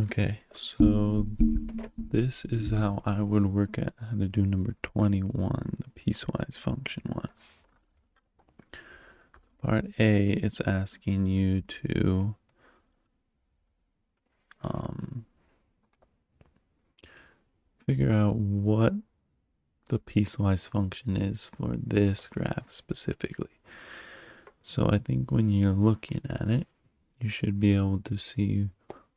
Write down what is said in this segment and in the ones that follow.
Okay, so this is how I would work at how to do number 21, the piecewise function one. Part A, it's asking you to figure out what the piecewise function is for this graph specifically. So I think when you're looking at it, you should be able to see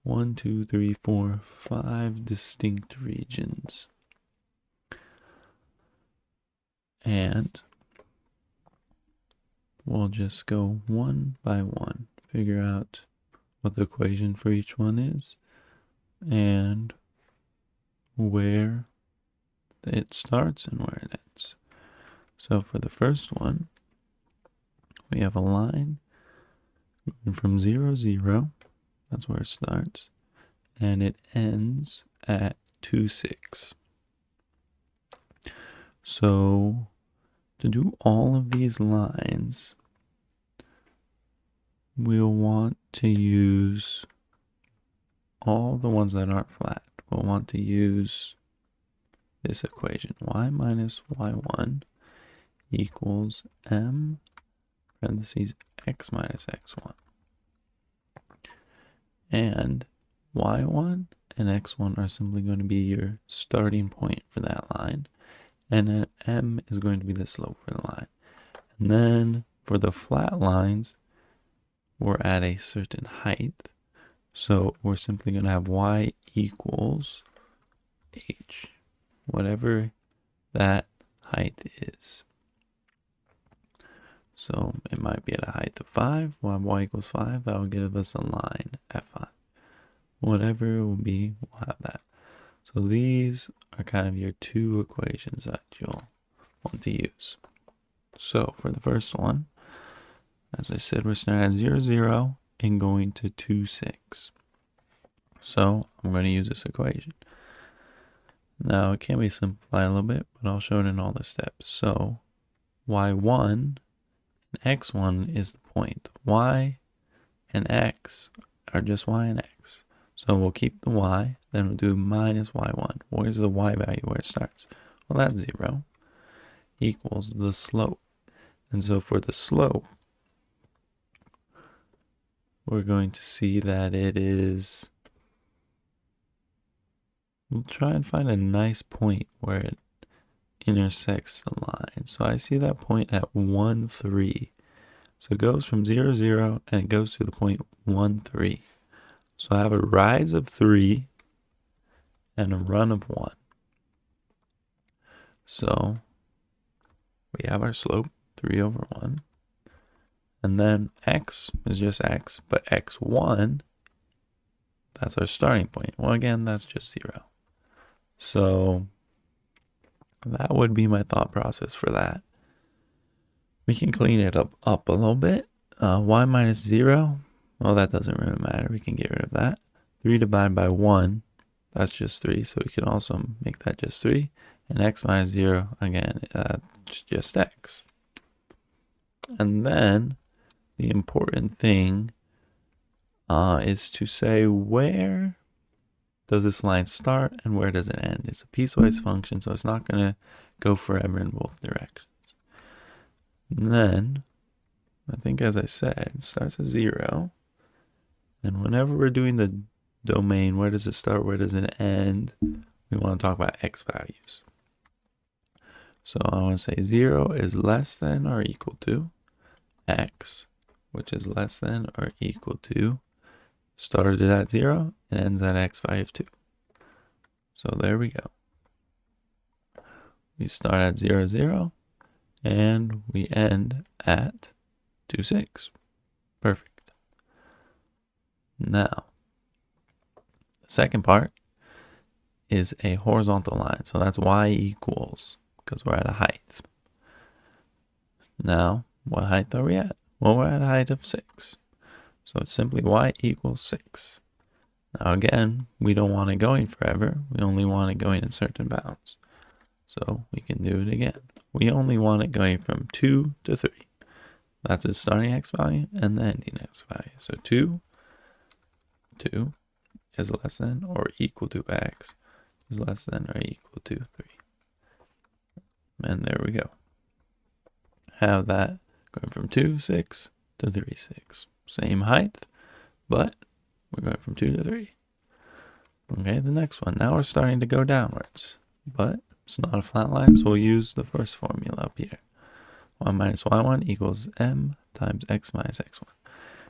1, 2, 3, 4, 5 distinct regions. And we'll just go one by one, figure out what the equation for each one is and where it starts and where it ends. So for the first one, we have a line going from 0, 0, that's where it starts, and it ends at 2, 6. So to do all of these lines, we'll want to use all the ones that aren't flat. We'll want to use this equation, y minus y1 equals m parentheses x minus x1. And y1 and x1 are simply going to be your starting point for that line. And then m is going to be the slope for the line. And then for the flat lines, we're at a certain height. So we're simply going to have y equals h, whatever that height is. So it might be at a height of 5. We'll have y equals 5. That will give us a line f5. Whatever it will be, we'll have that. So these are kind of your two equations that you'll want to use. So for the first one, as I said, we're starting at 0, 0 and going to 2, 6. So I'm going to use this equation. Now it can be simplified a little bit, but I'll show it in all the steps. So y1 and x1 is the point. Y and x are just y and x. So we'll keep the y, then we'll do minus y1. Where's the y value where it starts? Well, that's 0 equals the slope. And so for the slope, we're going to see that it is, we'll try and find a nice point where it intersects the line. So I see that point at 1, 3. So it goes from 0, 0 and it goes to the point 1, 3. So I have a rise of 3 and a run of 1. So we have our slope, 3 over 1. And then x is just x, but x1, that's our starting point. Well, again, that's just 0. So that would be my thought process for that. We can clean it up a little bit. Y minus 0, well, that doesn't really matter. We can get rid of that. 3 divided by 1, that's just 3. So we can also make that just 3. And x minus 0, again, just x. And then the important thing is to say where does this line start and where does it end. It's a piecewise function, so it's not going to go forever in both directions. And then, I think as I said, it starts at 0. And whenever we're doing the domain, where does it start, where does it end, we want to talk about x values. So I want to say 0 is less than or equal to x, which is less than or equal to, started at 0 and ends at x value of 2. So there we go. We start at 0, 0, and we end at 2, 6. Perfect. Now, the second part is a horizontal line. So that's y equals, because we're at a height. Now, what height are we at? Well, we're at a height of 6. So it's simply y equals 6. Now again, we don't want it going forever. We only want it going in certain bounds. So we can do it again. We only want it going from 2 to 3. That's its starting x value and the ending x value. So 2, 2 is less than or equal to x is less than or equal to 3. And there we go. Have that going from 2, 6 to 3, 6. Same height, but we're going from 2 to 3. Okay, the next one. Now we're starting to go downwards, but it's not a flat line, so we'll use the first formula up here. 1 minus y1 equals m times x minus x1.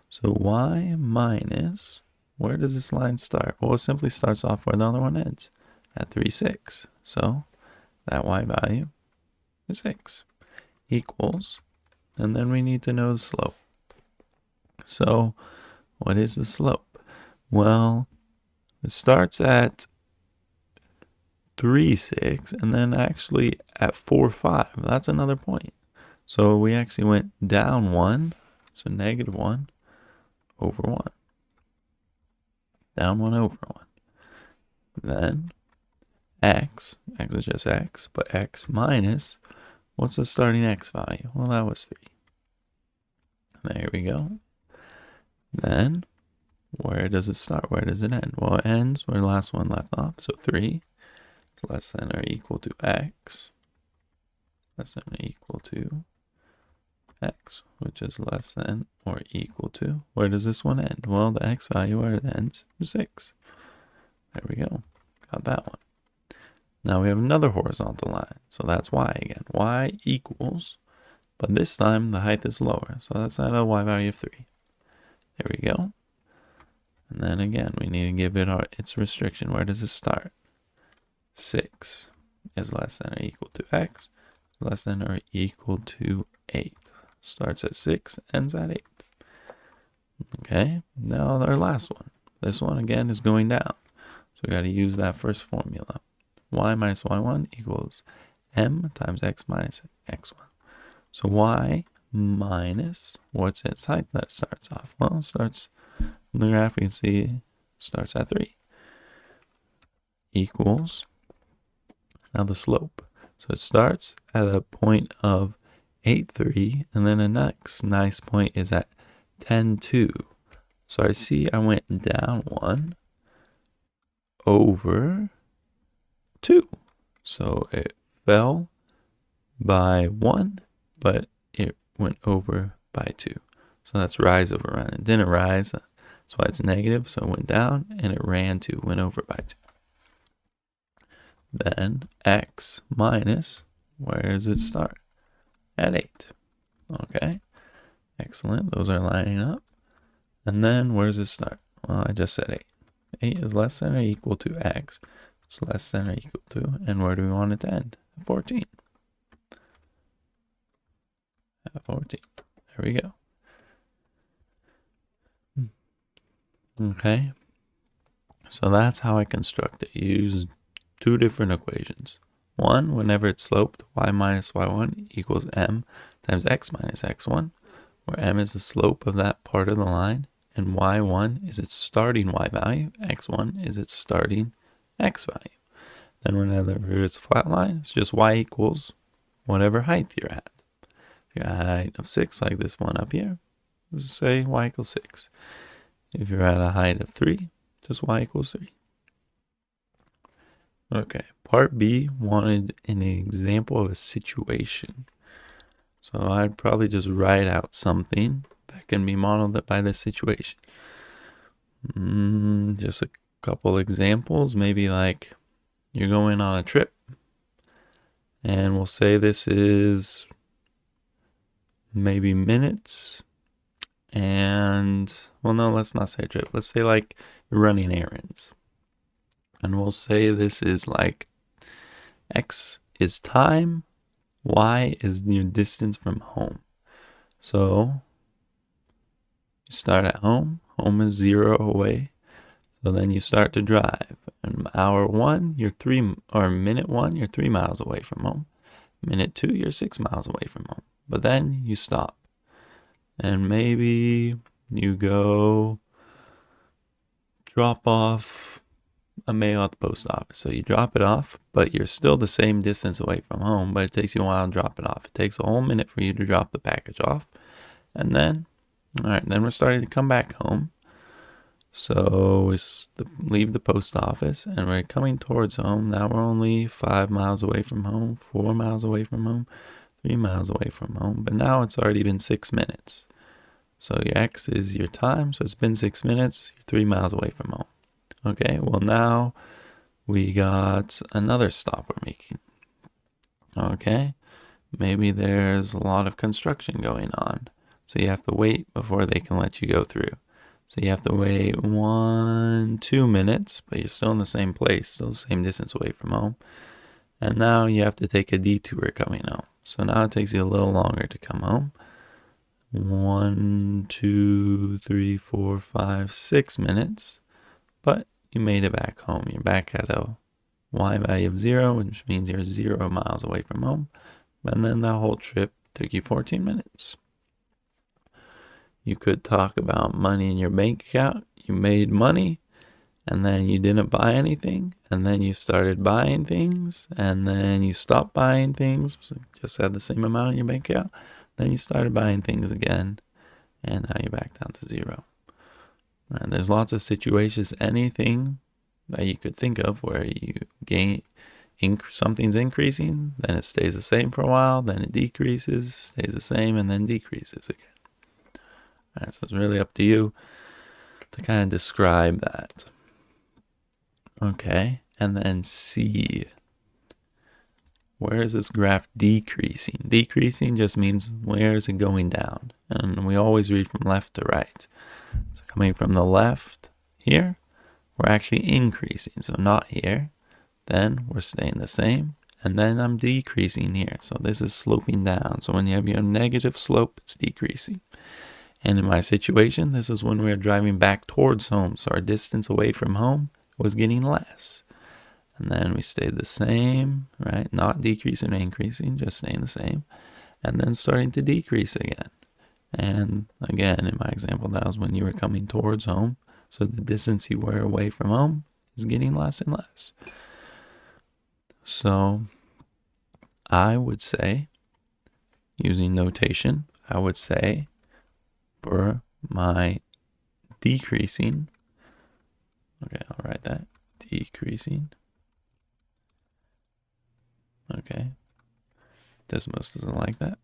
So y minus, where does this line start? Well, it simply starts off where the other one ends, at 3, 6. So that y value is 6 equals, and then we need to know the slope. So what is the slope? Well, it starts at 3, 6, and then actually at 4, 5. That's another point. So we actually went down 1, so negative 1 over 1. Down 1 over 1. Then x is just x, but x minus, what's the starting x value? Well, that was 3. There we go. Then, where does it start? Where does it end? Well, it ends where the last one left off. So 3 is less than or equal to x. Less than or equal to x, which is less than or equal to, where does this one end? Well, the x value where it ends is 6. There we go. Got that one. Now we have another horizontal line. So that's y again. Y equals, but this time the height is lower. So that's at a y value of 3. There we go. And then again, we need to give it its restriction. Where does it start? 6 is less than or equal to x, less than or equal to 8. Starts at 6, ends at 8. Okay, now our last one. This one again is going down. So we got to use that first formula. Y minus y1 equals m times x minus x1. So y minus, what's its height that starts off? Well, it starts, in the graph you can see, starts at 3. Equals, now the slope. So it starts at a point of 8, 3, and then the next nice point is at 10, 2. So I see I went down 1 over 2. So it fell by 1, but it went over by 2. So that's rise over run. It didn't rise, that's why it's negative. So it went down, and it ran 2, went over by 2. Then x minus, where does it start? At 8. Okay, excellent. Those are lining up. And then where does it start? Well, I just said 8. 8 is less than or equal to x. It's less than or equal to, and where do we want it to end? At 14. At 14. There we go. Okay. So that's how I construct it. You use 2 different equations. One, whenever it's sloped, y minus y1 equals m times x minus x1, where m is the slope of that part of the line, and y1 is its starting y value, x1 is its starting x value. Then whenever it's a flat line, it's just y equals whatever height you're at. If you're at a height of 6, like this one up here, just say y equals 6. If you're at a height of 3, just y equals 3. Okay, part B wanted an example of a situation. So I'd probably just write out something that can be modeled by this situation. Just a couple examples, maybe like you're going on a trip, and we'll say this is maybe minutes, and, well, no, let's not say a trip. Let's say like you're running errands. And we'll say this is like x is time, y is your distance from home. So you start at home. Home is 0 away. So then you start to drive. And hour 1, you're 3, or minute 1, you're 3 miles away from home. Minute 2, you're 6 miles away from home. But then you stop. And maybe you go drop off a mail at the post office. So you drop it off, but you're still the same distance away from home, but it takes you a while to drop it off. It takes a whole minute for you to drop the package off. And then, all right, then we're starting to come back home. So we leave the post office and we're coming towards home. Now we're only 5 miles away from home, 4 miles away from home, 3 miles away from home. But now it's already been 6 minutes. So your X is your time. So it's been 6 minutes. You're 3 miles away from home. Okay, well now we got another stop we're making. Okay, maybe there's a lot of construction going on. So you have to wait before they can let you go through. So you have to wait 2 minutes, but you're still in the same place, still the same distance away from home. And now you have to take a detour coming home. So now it takes you a little longer to come home. 1, 2, 3, 4, 5, 6 minutes. But you made it back home. You're back at a Y value of 0, which means you're 0 miles away from home. And then the whole trip took you 14 minutes. You could talk about money in your bank account. You made money, and then you didn't buy anything, and then you started buying things, and then you stopped buying things, so just had the same amount in your bank account. Then you started buying things again, and now you're back down to 0. And there's lots of situations, anything that you could think of where you gain, something's increasing, then it stays the same for a while, then it decreases, stays the same, and then decreases again. All right, so it's really up to you to kind of describe that. Okay, and then C. Where is this graph decreasing? Decreasing just means where is it going down? And we always read from left to right. So coming from the left here, we're actually increasing. So not here. Then we're staying the same. And then I'm decreasing here. So this is sloping down. So when you have your negative slope, it's decreasing. And in my situation, this is when we were driving back towards home. So our distance away from home was getting less. And then we stayed the same, right? Not decreasing or increasing, just staying the same. And then starting to decrease again. And again, in my example, that was when you were coming towards home. So the distance you were away from home is getting less and less. So I would say, using notation, I would say for my decreasing, okay, I'll write that, decreasing. Okay, Desmos doesn't like that.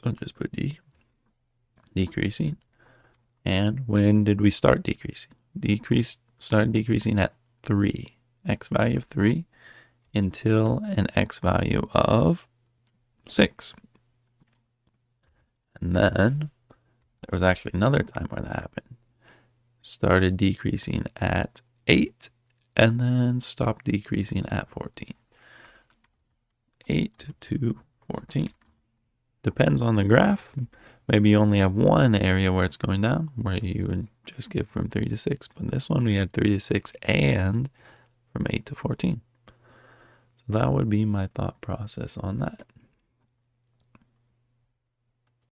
I'll just put D. Decreasing. And when did we start decreasing? Started decreasing at 3. X value of 3 until an X value of 6. And then there was actually another time where that happened. Started decreasing at 8 and then stopped decreasing at 14. 8 to 14. Depends on the graph. Maybe you only have one area where it's going down, where you would just get from 3 to 6. But this one we had 3 to 6 and from 8 to 14. So that would be my thought process on that.